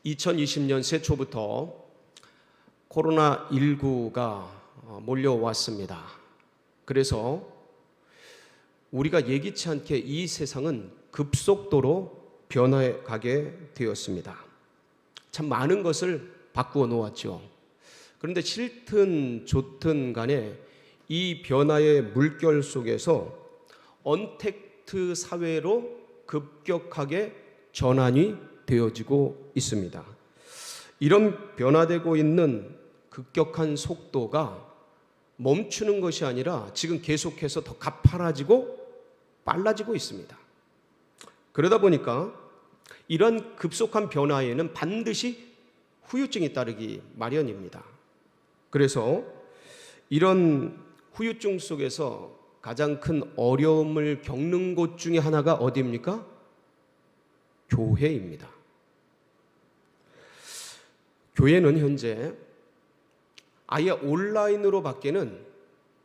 2020년 새초부터 코로나19가 몰려왔습니다. 그래서 우리가 예기치 않게 이 세상은 급속도로 변화해 가게 되었습니다. 참 많은 것을 바꾸어 놓았죠. 그런데 싫든 좋든 간에 이 변화의 물결 속에서 언택트 사회로 급격하게 전환이 되어지고 있습니다. 이런 변화되고 있는 급격한 속도가 멈추는 것이 아니라 지금 계속해서 더 가파라지고 빨라지고 있습니다. 그러다 보니까 이런 급속한 변화에는 반드시 후유증이 따르기 마련입니다. 그래서 이런 후유증 속에서 가장 큰 어려움을 겪는 곳 중에 하나가 어디입니까? 교회입니다. 교회는 현재 아예 온라인으로 밖에는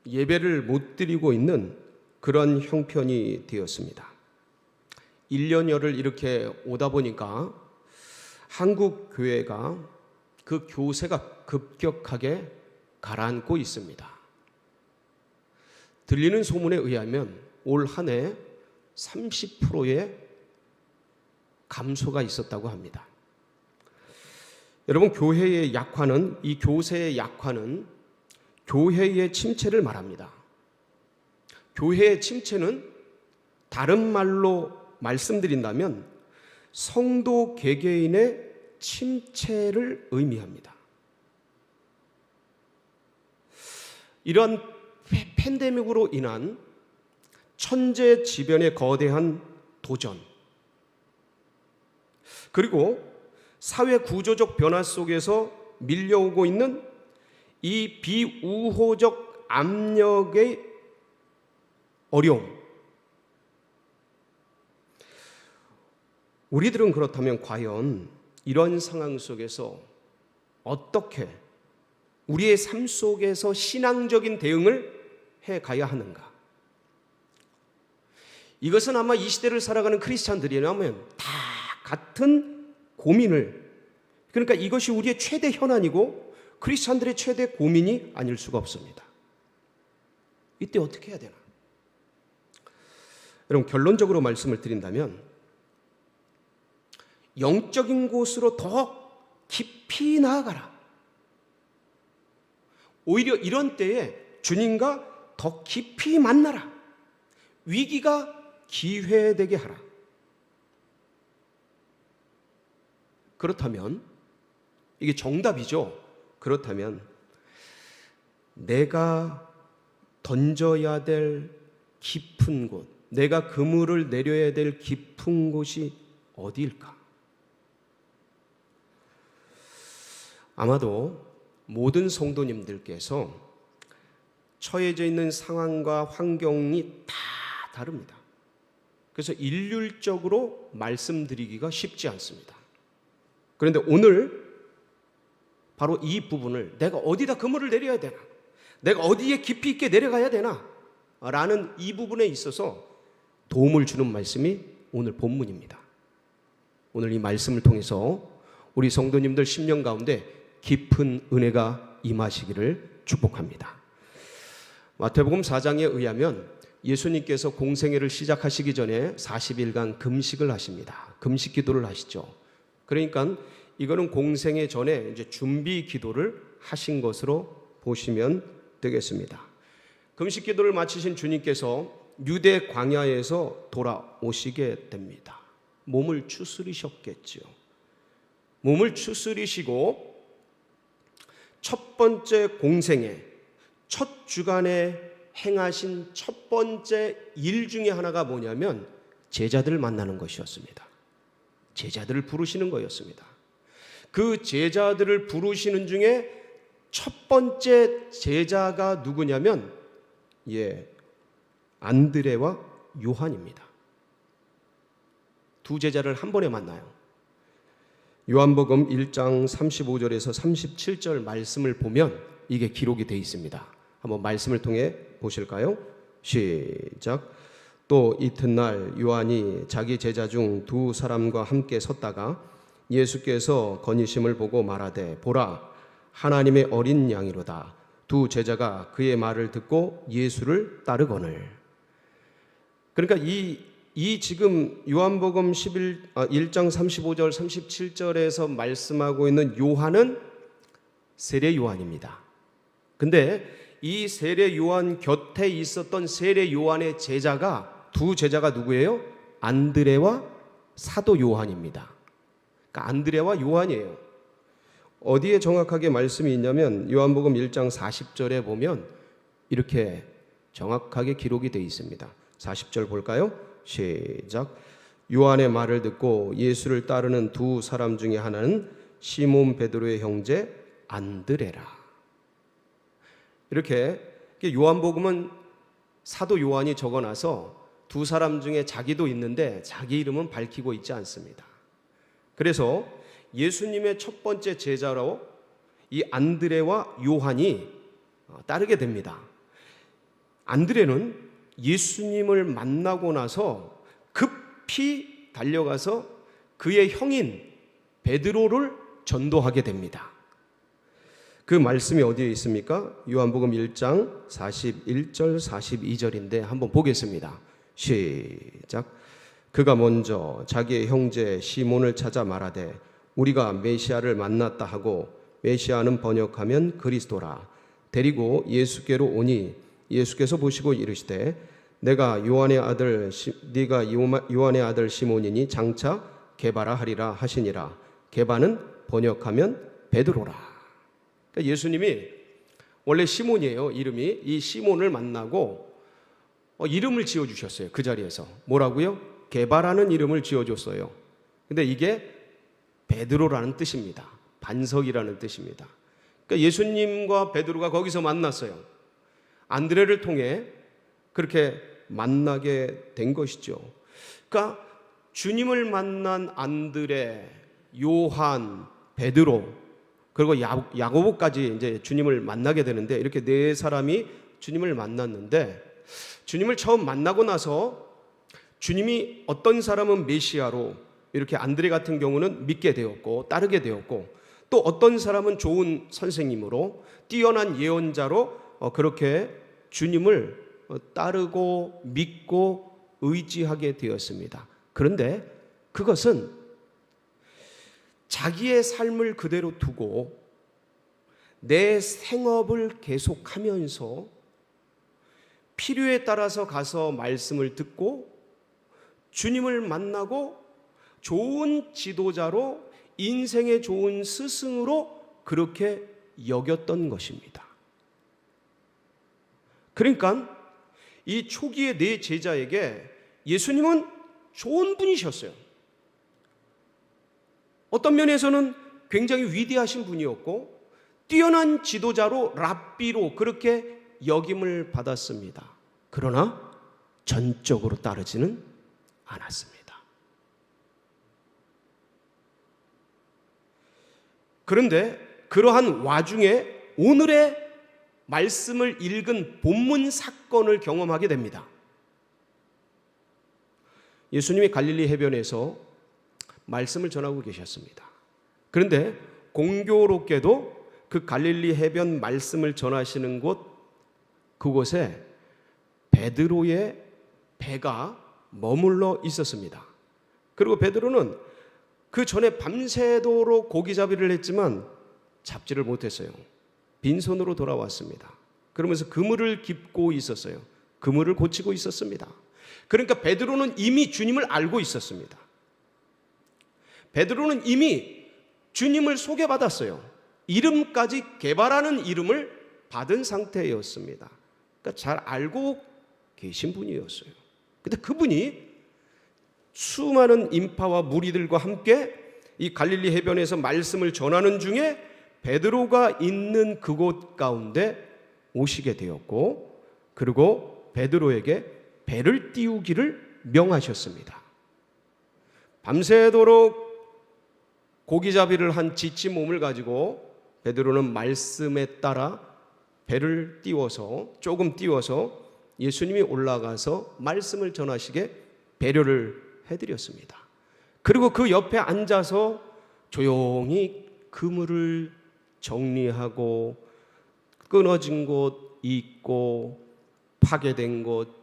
예배를 못 드리고 있는 그런 형편이 되었습니다. 1년여를 이렇게 오다 보니까 한국 교회가 그 교세가 급격하게 가라앉고 있습니다. 들리는 소문에 의하면 올 한 해 30%의 감소가 있었다고 합니다. 여러분, 교회의 약화는, 이 교세의 약화는 교회의 침체를 말합니다. 교회의 침체는 다른 말로 말씀드린다면 성도 개개인의 침체를 의미합니다. 이러한 팬데믹으로 인한 천재지변의 거대한 도전, 그리고 사회 구조적 변화 속에서 밀려오고 있는 이 비우호적 압력의 어려움, 우리들은 그렇다면 과연 이런 상황 속에서 어떻게 우리의 삶 속에서 신앙적인 대응을 해 가야 하는가? 이것은 아마 이 시대를 살아가는 크리스찬들이라면 다 같은 고민을, 그러니까 이것이 우리의 최대 현안이고 크리스찬들의 최대 고민이 아닐 수가 없습니다. 이때 어떻게 해야 되나? 여러분, 결론적으로 말씀을 드린다면 영적인 곳으로 더 깊이 나아가라. 오히려 이런 때에 주님과 더 깊이 만나라. 위기가 기회되게 하라. 그렇다면 이게 정답이죠. 그렇다면 내가 던져야 될 깊은 곳, 내가 그물을 내려야 될 깊은 곳이 어디일까? 아마도 모든 성도님들께서 처해져 있는 상황과 환경이 다 다릅니다. 그래서 일률적으로 말씀드리기가 쉽지 않습니다. 그런데 오늘 바로 이 부분을, 내가 어디다 그물을 내려야 되나, 내가 어디에 깊이 있게 내려가야 되나 라는 이 부분에 있어서 도움을 주는 말씀이 오늘 본문입니다. 오늘 이 말씀을 통해서 우리 성도님들 심령 가운데 깊은 은혜가 임하시기를 축복합니다. 마태복음 4장에 의하면 예수님께서 공생애를 시작하시기 전에 40일간 금식을 하십니다. 금식 기도를 하시죠. 그러니까 이거는 공생애 전에 이제 준비 기도를 하신 것으로 보시면 되겠습니다. 금식 기도를 마치신 주님께서 유대 광야에서 돌아오시게 됩니다. 몸을 추스리셨겠죠. 몸을 추스리시고 첫 번째 공생애, 첫 주간에 행하신 첫 번째 일 중에 하나가 뭐냐면 제자들을 만나는 것이었습니다. 제자들을 부르시는 거였습니다. 그 제자들을 부르시는 중에 첫 번째 제자가 누구냐면 안드레와 요한입니다. 두 제자를 한 번에 만나요. 요한복음 1장 35절에서 37절 말씀을 보면 이게 기록이 되어 있습니다. 한번 말씀을 통해 보실까요? 시작. 또 이튿날 요한이 자기 제자 중 두 사람과 함께 섰다가 예수께서 건의심을 보고 말하되 보라 하나님의 어린 양이로다. 두 제자가 그의 말을 듣고 예수를 따르거늘. 그러니까 이 지금 요한복음 1장 35절 37절에서 말씀하고 있는 요한은 세례 요한입니다. 근데 이 세례 요한 곁에 있었던 세례 요한의 제자가 두 제자가 누구예요? 안드레와 사도 요한입니다. 그러니까 안드레와 요한이에요. 어디에 정확하게 말씀이 있냐면 요한복음 1장 40절에 보면 이렇게 정확하게 기록이 되어 있습니다. 40절 볼까요? 시작. 요한의 말을 듣고 예수를 따르는 두 사람 중에 하나는 시몬 베드로의 형제 안드레라. 이렇게 요한복음은 사도 요한이 적어놔서 두 사람 중에 자기도 있는데 자기 이름은 밝히고 있지 않습니다. 그래서 예수님의 첫 번째 제자로 이 안드레와 요한이 따르게 됩니다. 안드레는 예수님을 만나고 나서 급히 달려가서 그의 형인 베드로를 전도하게 됩니다. 그 말씀이 어디에 있습니까? 요한복음 1장 41절 42절인데 한번 보겠습니다. 시작. 그가 먼저 자기의 형제 시몬을 찾아 말하되 우리가 메시아를 만났다 하고, 메시아는 번역하면 그리스도라. 데리고 예수께로 오니 예수께서 보시고 이르시되 네가 요한의 아들 시몬이니 장차 게바라 하리라 하시니라. 게바는 번역하면 베드로라. 그러니까 예수님이 원래 시몬이에요. 이름이. 이 시몬을 만나고 이름을 지어주셨어요. 그 자리에서. 뭐라고요? 게바라는 이름을 지어줬어요. 근데 이게 베드로라는 뜻입니다. 반석이라는 뜻입니다. 그러니까 예수님과 베드로가 거기서 만났어요. 안드레를 통해 그렇게 만나게 된 것이죠. 그러니까 주님을 만난 안드레, 요한, 베드로, 그리고 야고보까지 이제 주님을 만나게 되는데, 이렇게 네 사람이 주님을 만났는데, 주님을 처음 만나고 나서 주님이 어떤 사람은 메시아로, 이렇게 안드레 같은 경우는 믿게 되었고 따르게 되었고, 또 어떤 사람은 좋은 선생님으로 뛰어난 예언자로 그렇게 주님을 따르고 믿고 의지하게 되었습니다. 그런데 그것은 자기의 삶을 그대로 두고 내 생업을 계속하면서 필요에 따라서 가서 말씀을 듣고 주님을 만나고 좋은 지도자로, 인생의 좋은 스승으로 그렇게 여겼던 것입니다. 그러니까 이 초기의 네 제자에게 예수님은 좋은 분이셨어요. 어떤 면에서는 굉장히 위대하신 분이었고 뛰어난 지도자로, 랍비로 그렇게 여김을 받았습니다. 그러나 전적으로 따르지는 않았습니다. 그런데 그러한 와중에 오늘의 말씀을 읽은 본문 사건을 경험하게 됩니다. 예수님이 갈릴리 해변에서 말씀을 전하고 계셨습니다. 그런데 공교롭게도 그 갈릴리 해변 말씀을 전하시는 그곳에 베드로의 배가 머물러 있었습니다. 그리고 베드로는 그 전에 밤새도록 고기잡이를 했지만 잡지를 못했어요. 빈손으로 돌아왔습니다. 그러면서 그물을 깁고 있었어요. 그물을 고치고 있었습니다. 그러니까 베드로는 이미 주님을 알고 있었습니다. 베드로는 이미 주님을 소개받았어요. 이름까지 게바라는 이름을 받은 상태였습니다. 그러니까 잘 알고 계신 분이었어요. 근데 그분이 수많은 인파와 무리들과 함께 이 갈릴리 해변에서 말씀을 전하는 중에 베드로가 있는 그곳 가운데 오시게 되었고, 그리고 베드로에게 배를 띄우기를 명하셨습니다. 밤새도록 고기잡이를 한 지친 몸을 가지고 베드로는 말씀에 따라 배를 띄워서, 조금 띄워서 예수님이 올라가서 말씀을 전하시게 배려를 해드렸습니다. 그리고 그 옆에 앉아서 조용히 그물을 정리하고 끊어진 곳 잊고 파괴된 곳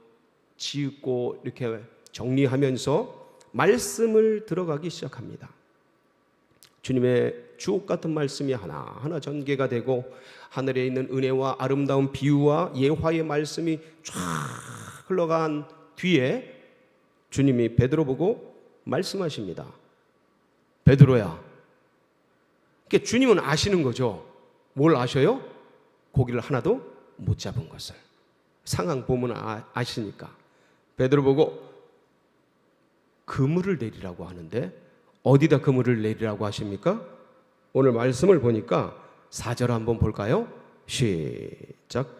지우고 이렇게 정리하면서 말씀을 들어가기 시작합니다. 주님의 주옥 같은 말씀이 하나하나 전개가 되고 하늘에 있는 은혜와 아름다운 비유와 예화의 말씀이 쫙 흘러간 뒤에 주님이 베드로 보고 말씀하십니다. 베드로야. 그러니까 주님은 아시는 거죠. 뭘 아셔요? 고기를 하나도 못 잡은 것을. 상황 보면 아시니까. 베드로 보고 그물을 내리라고 하는데 어디다 그물을 내리라고 하십니까? 오늘 말씀을 보니까 4절 한번 볼까요? 시작.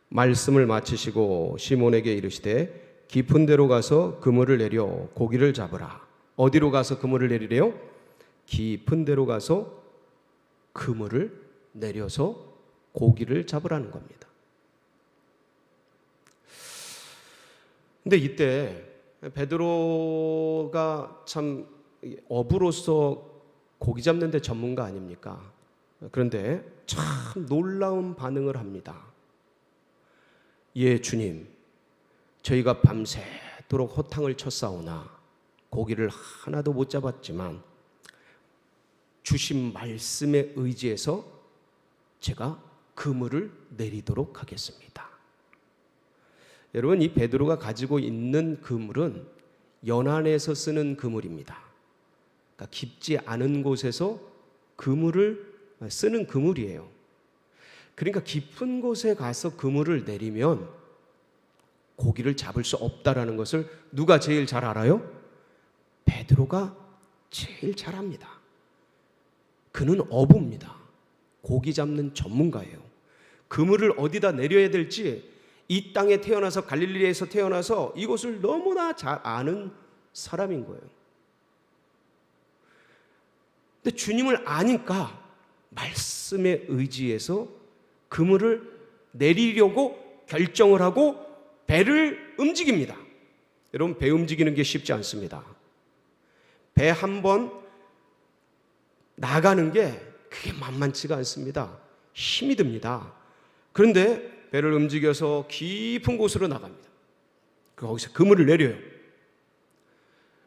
말씀을 마치시고 시몬에게 이르시되 깊은 데로 가서 그물을 내려 고기를 잡으라. 어디로 가서 그물을 내리래요? 깊은 데로 가서 그물을 내려서 고기를 잡으라는 겁니다. 근데 이때 베드로가 참 어부로서 고기 잡는 데 전문가 아닙니까? 그런데 참 놀라운 반응을 합니다. 예, 주님, 저희가 밤새도록 호탕을 쳤사오나 고기를 하나도 못 잡았지만 주신 말씀에 의지해서 제가 그물을 내리도록 하겠습니다. 여러분, 이 베드로가 가지고 있는 그물은 연안에서 쓰는 그물입니다. 그러니까 깊지 않은 곳에서 그물을 쓰는 그물이에요. 그러니까 깊은 곳에 가서 그물을 내리면 고기를 잡을 수 없다라는 것을 누가 제일 잘 알아요? 베드로가 제일 잘 압니다. 그는 어부입니다. 고기 잡는 전문가예요. 그물을 어디다 내려야 될지 이 땅에 태어나서 갈릴리에서 태어나서 이곳을 너무나 잘 아는 사람인 거예요. 근데 주님을 아니까 말씀에 의지해서 그물을 내리려고 결정을 하고 배를 움직입니다. 여러분, 배 움직이는 게 쉽지 않습니다. 배 한 번 나가는 게 그게 만만치가 않습니다. 힘이 듭니다. 그런데 배를 움직여서 깊은 곳으로 나갑니다. 거기서 그물을 내려요.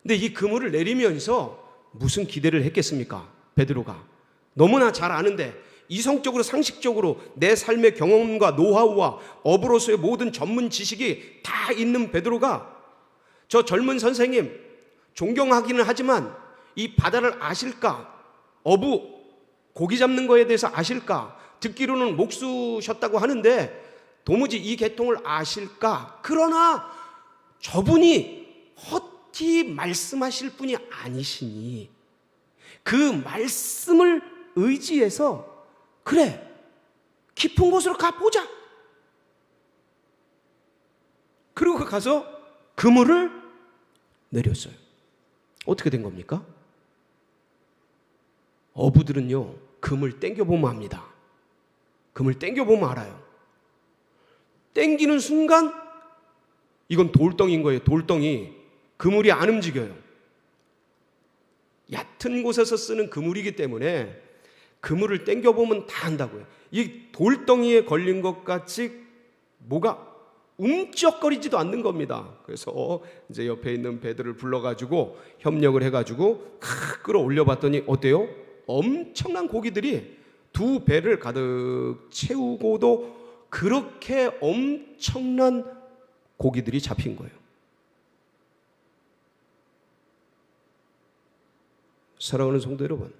근데 이 그물을 내리면서 무슨 기대를 했겠습니까? 베드로가 너무나 잘 아는데 이성적으로 상식적으로 내 삶의 경험과 노하우와 어부로서의 모든 전문 지식이 다 있는 베드로가 저 젊은 선생님 존경하기는 하지만 이 바다를 아실까? 어부 고기 잡는 거에 대해서 아실까? 듣기로는 목수셨다고 하는데 도무지 이 계통을 아실까? 그러나 저분이 헛히 말씀하실 분이 아니시니 그 말씀을 의지해서 그래, 깊은 곳으로 가보자. 그리고 가서 그물을 내렸어요. 어떻게 된 겁니까? 어부들은요, 그물 땡겨보면 압니다. 그물 땡겨보면 알아요. 땡기는 순간 이건 돌덩이인 거예요. 돌덩이. 그물이 안 움직여요. 얕은 곳에서 쓰는 그물이기 때문에 그물을 땡겨보면 다 한다고요. 이 돌덩이에 걸린 것 같이 뭐가 움쩍거리지도 않는 겁니다. 그래서 이제 옆에 있는 배들을 불러가지고 협력을 해가지고 끌어올려 봤더니 어때요? 엄청난 고기들이 두 배를 가득 채우고도 그렇게 엄청난 고기들이 잡힌 거예요. 사랑하는 성도 여러분,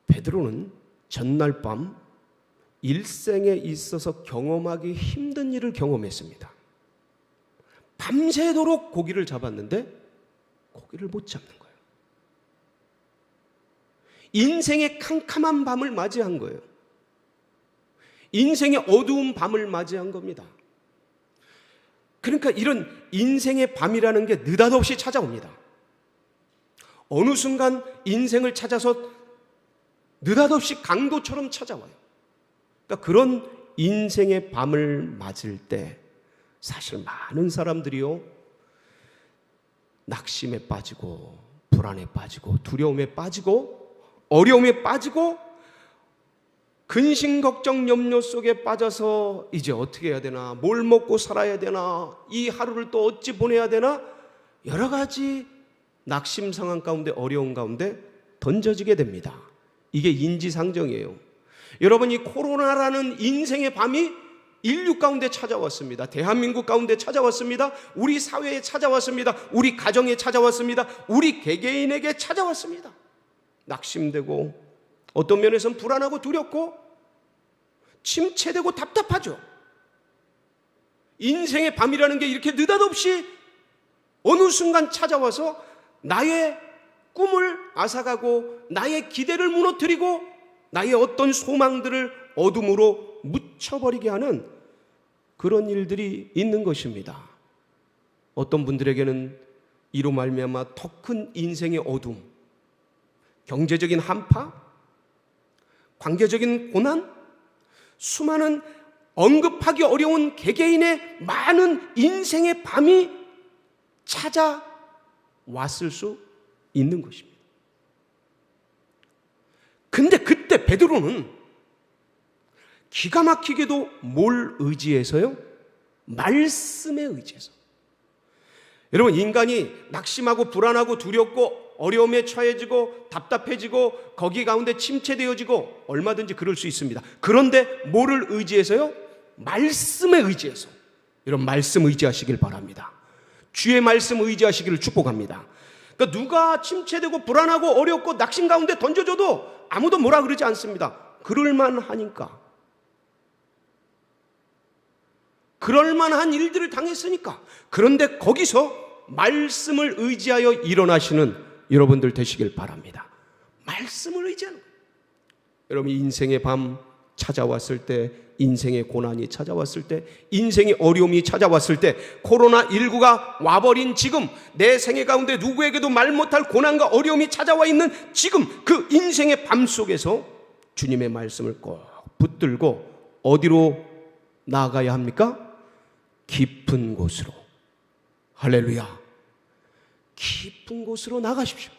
베드로는 전날 밤 일생에 있어서 경험하기 힘든 일을 경험했습니다. 밤새도록 고기를 잡았는데 고기를 못 잡는 거예요. 인생의 캄캄한 밤을 맞이한 거예요. 인생의 어두운 밤을 맞이한 겁니다. 그러니까 이런 인생의 밤이라는 게 느닷없이 찾아옵니다. 어느 순간 인생을 찾아서 느닷없이 강도처럼 찾아와요. 그러니까 그런 인생의 밤을 맞을 때 사실 많은 사람들이요, 낙심에 빠지고 불안에 빠지고 두려움에 빠지고 어려움에 빠지고 근심 걱정 염려 속에 빠져서 이제 어떻게 해야 되나, 뭘 먹고 살아야 되나, 이 하루를 또 어찌 보내야 되나, 여러 가지 낙심 상황 가운데, 어려운 가운데 던져지게 됩니다. 이게 인지상정이에요. 여러분, 이 코로나라는 인생의 밤이 인류 가운데 찾아왔습니다. 대한민국 가운데 찾아왔습니다. 우리 사회에 찾아왔습니다. 우리 가정에 찾아왔습니다. 우리 개개인에게 찾아왔습니다. 낙심되고 어떤 면에서는 불안하고 두렵고 침체되고 답답하죠. 인생의 밤이라는 게 이렇게 느닷없이 어느 순간 찾아와서 나의 꿈을 앗아가고 나의 기대를 무너뜨리고 나의 어떤 소망들을 어둠으로 묻혀버리게 하는 그런 일들이 있는 것입니다. 어떤 분들에게는 이로 말미암아 더 큰 인생의 어둠, 경제적인 한파, 관계적인 고난, 수많은 언급하기 어려운 개개인의 많은 인생의 밤이 찾아왔을 수 있는 것입니다. 근데 그때 베드로는 기가 막히게도 뭘 의지해서요? 말씀에 의지해서. 여러분, 인간이 낙심하고 불안하고 두렵고 어려움에 처해지고 답답해지고 거기 가운데 침체되어지고 얼마든지 그럴 수 있습니다. 그런데 뭐를 의지해서요? 말씀에 의지해서. 여러분, 말씀 의지하시길 바랍니다. 주의 말씀 의지하시기를 축복합니다. 그러니까 누가 침체되고 불안하고 어렵고 낙심 가운데 던져줘도 아무도 뭐라 그러지 않습니다. 그럴만하니까. 그럴만한 일들을 당했으니까. 그런데 거기서 말씀을 의지하여 일어나시는 여러분들 되시길 바랍니다. 말씀을 의지하는 거예요. 여러분, 인생의 밤 찾아왔을 때, 인생의 고난이 찾아왔을 때, 인생의 어려움이 찾아왔을 때, 코로나19가 와버린 지금, 내 생애 가운데 누구에게도 말 못할 고난과 어려움이 찾아와 있는 지금 그 인생의 밤 속에서 주님의 말씀을 꼭 붙들고 어디로 나아가야 합니까? 깊은 곳으로. 할렐루야. 깊은 곳으로 나가십시오.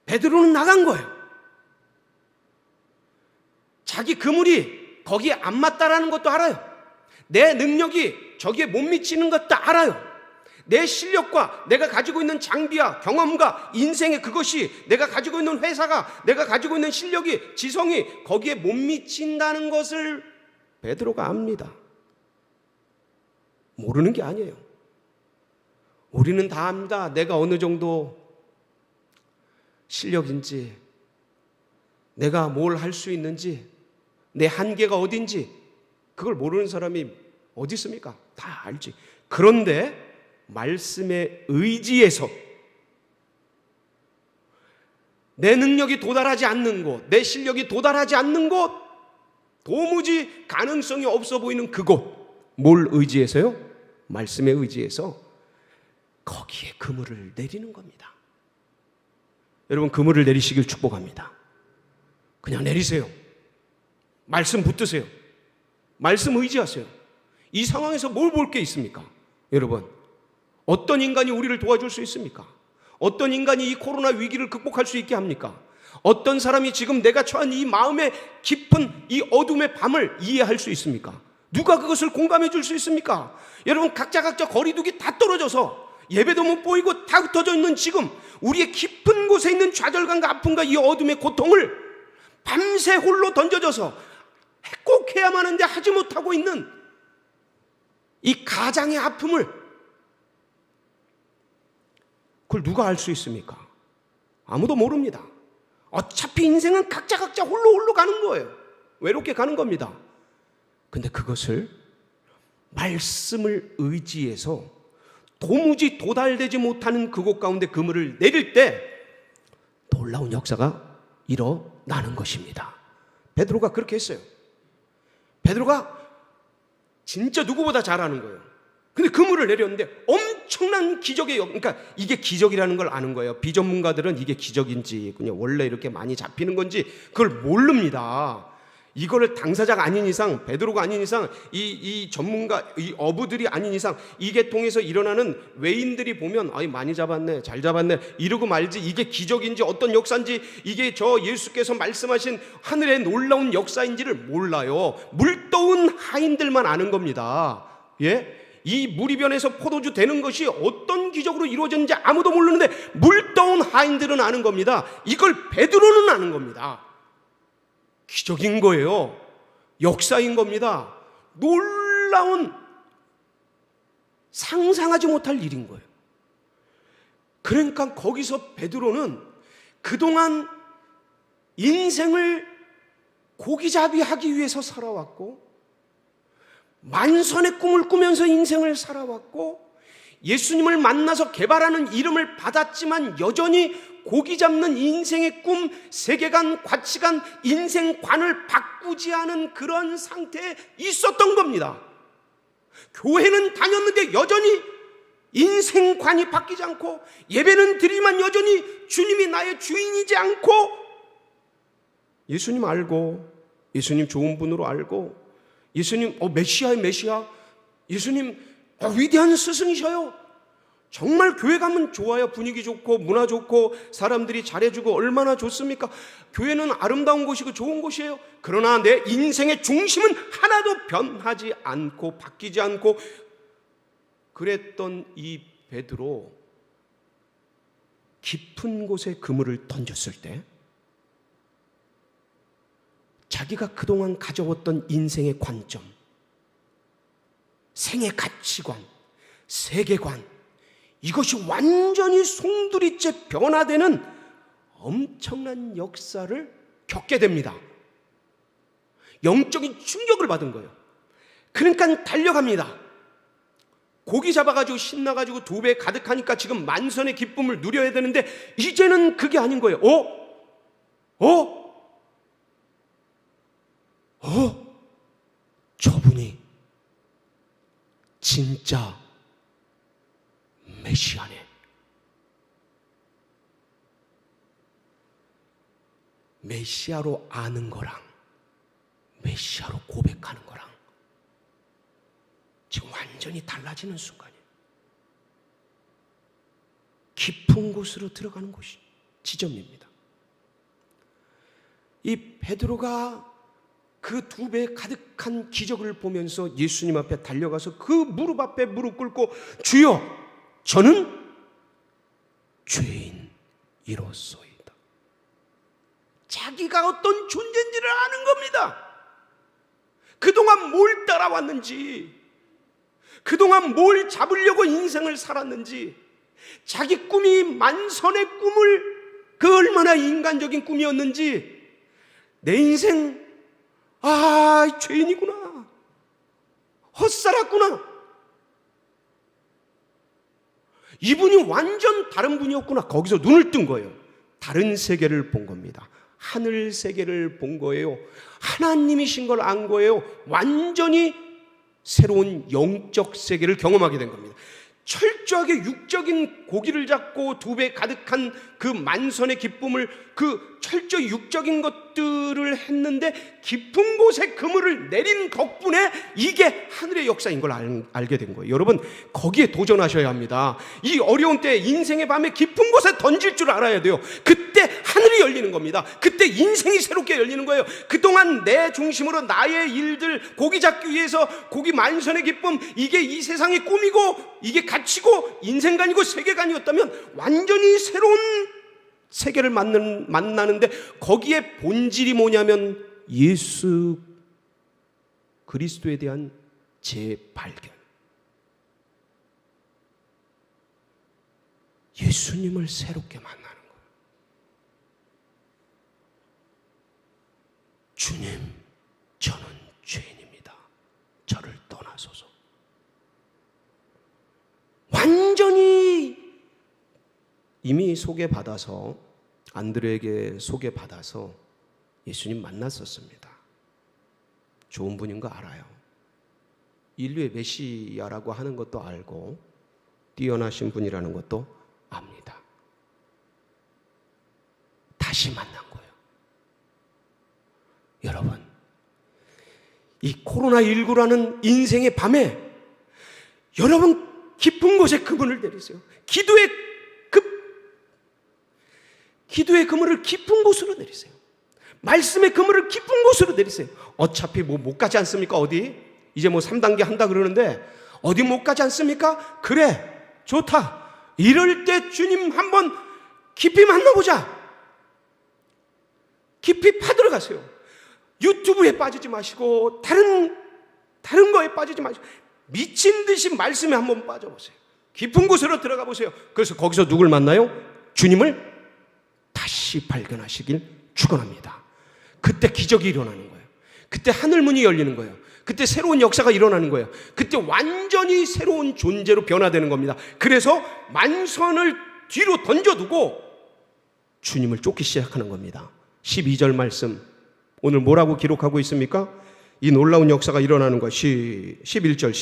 베드로는 나간 거예요. 자기 그물이 거기에 안 맞다라는 것도 알아요. 내 능력이 저기에 못 미치는 것도 알아요. 내 실력과 내가 가지고 있는 장비와 경험과 인생의 그것이, 내가 가지고 있는 회사가, 내가 가지고 있는 실력이, 지성이 거기에 못 미친다는 것을 베드로가 압니다. 모르는 게 아니에요. 우리는 다 압니다. 내가 어느 정도 실력인지, 내가 뭘 할 수 있는지, 내 한계가 어딘지 그걸 모르는 사람이 어디 있습니까? 다 알지. 그런데 말씀에 의지해서 내 능력이 도달하지 않는 곳, 내 실력이 도달하지 않는 곳, 도무지 가능성이 없어 보이는 그곳, 뭘 의지해서요? 말씀에 의지해서 거기에 그물을 내리는 겁니다. 여러분, 그물을 내리시길 축복합니다. 그냥 내리세요. 말씀 붙드세요. 말씀 의지하세요. 이 상황에서 뭘 볼 게 있습니까? 여러분, 어떤 인간이 우리를 도와줄 수 있습니까? 어떤 인간이 이 코로나 위기를 극복할 수 있게 합니까? 어떤 사람이 지금 내가 처한 이 마음의 깊은 이 어둠의 밤을 이해할 수 있습니까? 누가 그것을 공감해 줄 수 있습니까? 여러분, 각자 거리두기 다 떨어져서 예배도 못 보이고 다 흩어져 있는 지금 우리의 깊은 곳에 있는 좌절감과 아픔과 이 어둠의 고통을 밤새 홀로 던져져서 꼭 해야만 하는데 하지 못하고 있는 이 가장의 아픔을, 그걸 누가 알 수 있습니까? 아무도 모릅니다. 어차피 인생은 각자 홀로 가는 거예요. 외롭게 가는 겁니다. 근데 그것을 말씀을 의지해서 도무지 도달되지 못하는 그곳 가운데 그물을 내릴 때 놀라운 역사가 일어나는 것입니다. 베드로가 그렇게 했어요. 베드로가 진짜 누구보다 잘하는 거예요. 근데 그물을 내렸는데 엄청난 기적의 그러니까 이게 기적이라는 걸 아는 거예요. 비전문가들은 이게 기적인지 그냥 원래 이렇게 많이 잡히는 건지 그걸 모릅니다. 이거를 당사자가 아닌 이상, 베드로가 아닌 이상, 이 전문가, 이 어부들이 아닌 이상, 이 계통에서 일어나는 외인들이 보면 아이 많이 잡았네, 잘 잡았네 이러고 말지, 이게 기적인지 어떤 역사인지, 이게 저 예수께서 말씀하신 하늘의 놀라운 역사인지를 몰라요. 물떠온 하인들만 아는 겁니다. 예? 이 무리변에서 포도주 되는 것이 어떤 기적으로 이루어졌는지 아무도 모르는데 물떠온 하인들은 아는 겁니다. 이걸 베드로는 아는 겁니다. 기적인 거예요. 역사인 겁니다. 놀라운, 상상하지 못할 일인 거예요. 그러니까 거기서 베드로는 그동안 인생을 고기잡이 하기 위해서 살아왔고, 만선의 꿈을 꾸면서 인생을 살아왔고, 예수님을 만나서 개발하는 이름을 받았지만 여전히 고기 잡는 인생의 꿈, 세계관, 가치관, 인생관을 바꾸지 않은 그런 상태에 있었던 겁니다. 교회는 다녔는데 여전히 인생관이 바뀌지 않고, 예배는 드리지만 여전히 주님이 나의 주인이지 않고, 예수님 알고, 예수님 좋은 분으로 알고, 예수님 메시아의 메시아, 예수님 위대한 스승이셔요. 정말 교회 가면 좋아요. 분위기 좋고 문화 좋고 사람들이 잘해주고 얼마나 좋습니까? 교회는 아름다운 곳이고 좋은 곳이에요. 그러나 내 인생의 중심은 하나도 변하지 않고 바뀌지 않고, 그랬던 이 베드로, 깊은 곳에 그물을 던졌을 때 자기가 그동안 가져왔던 인생의 관점, 생의 가치관, 세계관, 이것이 완전히 송두리째 변화되는 엄청난 역사를 겪게 됩니다. 영적인 충격을 받은 거예요. 그러니까 달려갑니다. 고기 잡아가지고 신나가지고 2배 가득하니까 지금 만선의 기쁨을 누려야 되는데 이제는 그게 아닌 거예요. 저분이 진짜 메시아네. 메시아로 아는 거랑 메시아로 고백하는 거랑 지금 완전히 달라지는 순간이에요. 깊은 곳으로 들어가는 곳이 지점입니다. 이 베드로가 그 2배 가득한 기적을 보면서 예수님 앞에 달려가서 그 무릎 앞에 무릎 꿇고, 주여, 저는 죄인이로소이다. 자기가 어떤 존재인지를 아는 겁니다. 그동안 뭘 따라왔는지, 그동안 뭘 잡으려고 인생을 살았는지, 자기 꿈이 만선의 꿈을, 그 얼마나 인간적인 꿈이었는지, 내 인생 죄인이구나, 헛살았구나, 이분이 완전 다른 분이었구나, 거기서 눈을 뜬 거예요. 다른 세계를 본 겁니다. 하늘 세계를 본 거예요. 하나님이신 걸 안 거예요. 완전히 새로운 영적 세계를 경험하게 된 겁니다. 철저하게 육적인 고기를 잡고 2배 가득한 그 만선의 기쁨을, 그 철저히 육적인 것들을 했는데 깊은 곳에 그물을 내린 덕분에 이게 하늘의 역사인 걸 알게 된 거예요. 여러분, 거기에 도전하셔야 합니다. 이 어려운 때, 인생의 밤에 깊은 곳에 던질 줄 알아야 돼요. 그때 하늘이 열리는 겁니다. 그때 인생이 새롭게 열리는 거예요. 그동안 내 중심으로 나의 일들, 고기 잡기 위해서 고기 만선의 기쁨, 이게 이 세상의 꿈이고 이게 가치고 인생관이고 세계관이었다면 완전히 새로운 세계를 만나는데, 거기에 본질이 뭐냐면 예수 그리스도에 대한 재발견, 예수님을 새롭게 만나는 거예요. 주님, 저는 죄인입니다. 저를 떠나소서. 완전히 이미 소개받아서, 안드레에게 소개받아서 예수님 만났었습니다. 좋은 분인 거 알아요. 인류의 메시아라고 하는 것도 알고 뛰어나신 분이라는 것도 압니다. 다시 만난 거예요. 여러분, 이 코로나19라는 인생의 밤에 여러분 깊은 곳에 그물을 내리세요. 기도의 그물을 깊은 곳으로 내리세요. 말씀의 그물을 깊은 곳으로 내리세요. 어차피 못 가지 않습니까? 어디? 이제 3단계 한다 그러는데 어디 못 가지 않습니까? 그래, 좋다. 이럴 때 주님 한번 깊이 만나보자. 깊이 파들어가세요. 유튜브에 빠지지 마시고 다른 거에 빠지지 마시고 미친 듯이 말씀에 한번 빠져보세요. 깊은 곳으로 들어가 보세요. 그래서 거기서 누굴 만나요? 주님을 다시 발견하시길 축원합니다. 그때 기적이 일어나는 거예요. 그때 하늘문이 열리는 거예요. 그때 새로운 역사가 일어나는 거예요. 그때 완전히 새로운 존재로 변화되는 겁니다. 그래서 만선을 뒤로 던져두고 주님을 쫓기 시작하는 겁니다. 12절 말씀 오늘 뭐라고 기록하고 있습니까? 이 놀라운 역사가 일어나는 것. 11절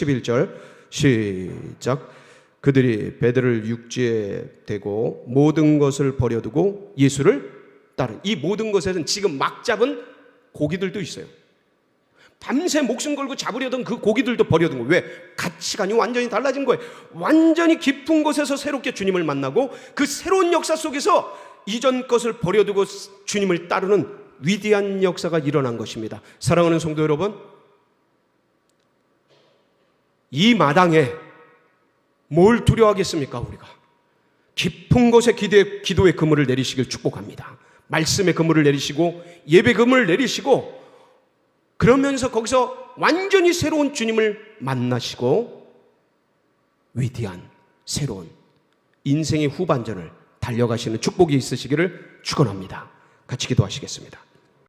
시작. 그들이 배들을 육지에 대고 모든 것을 버려두고 예수를 따른. 이 모든 것에는 지금 막 잡은 고기들도 있어요. 밤새 목숨 걸고 잡으려던 그 고기들도 버려둔 거예요. 왜? 가치관이 완전히 달라진 거예요. 완전히 깊은 곳에서 새롭게 주님을 만나고 그 새로운 역사 속에서 이전 것을 버려두고 주님을 따르는 위대한 역사가 일어난 것입니다. 사랑하는 성도 여러분, 이 마당에 뭘 두려워하겠습니까? 우리가 깊은 곳에 기도의 그물을 내리시길 축복합니다. 말씀의 그물을 내리시고 예배 그물을 내리시고 그러면서 거기서 완전히 새로운 주님을 만나시고 위대한 새로운 인생의 후반전을 달려가시는 축복이 있으시기를 축원합니다. 같이 기도하시겠습니다.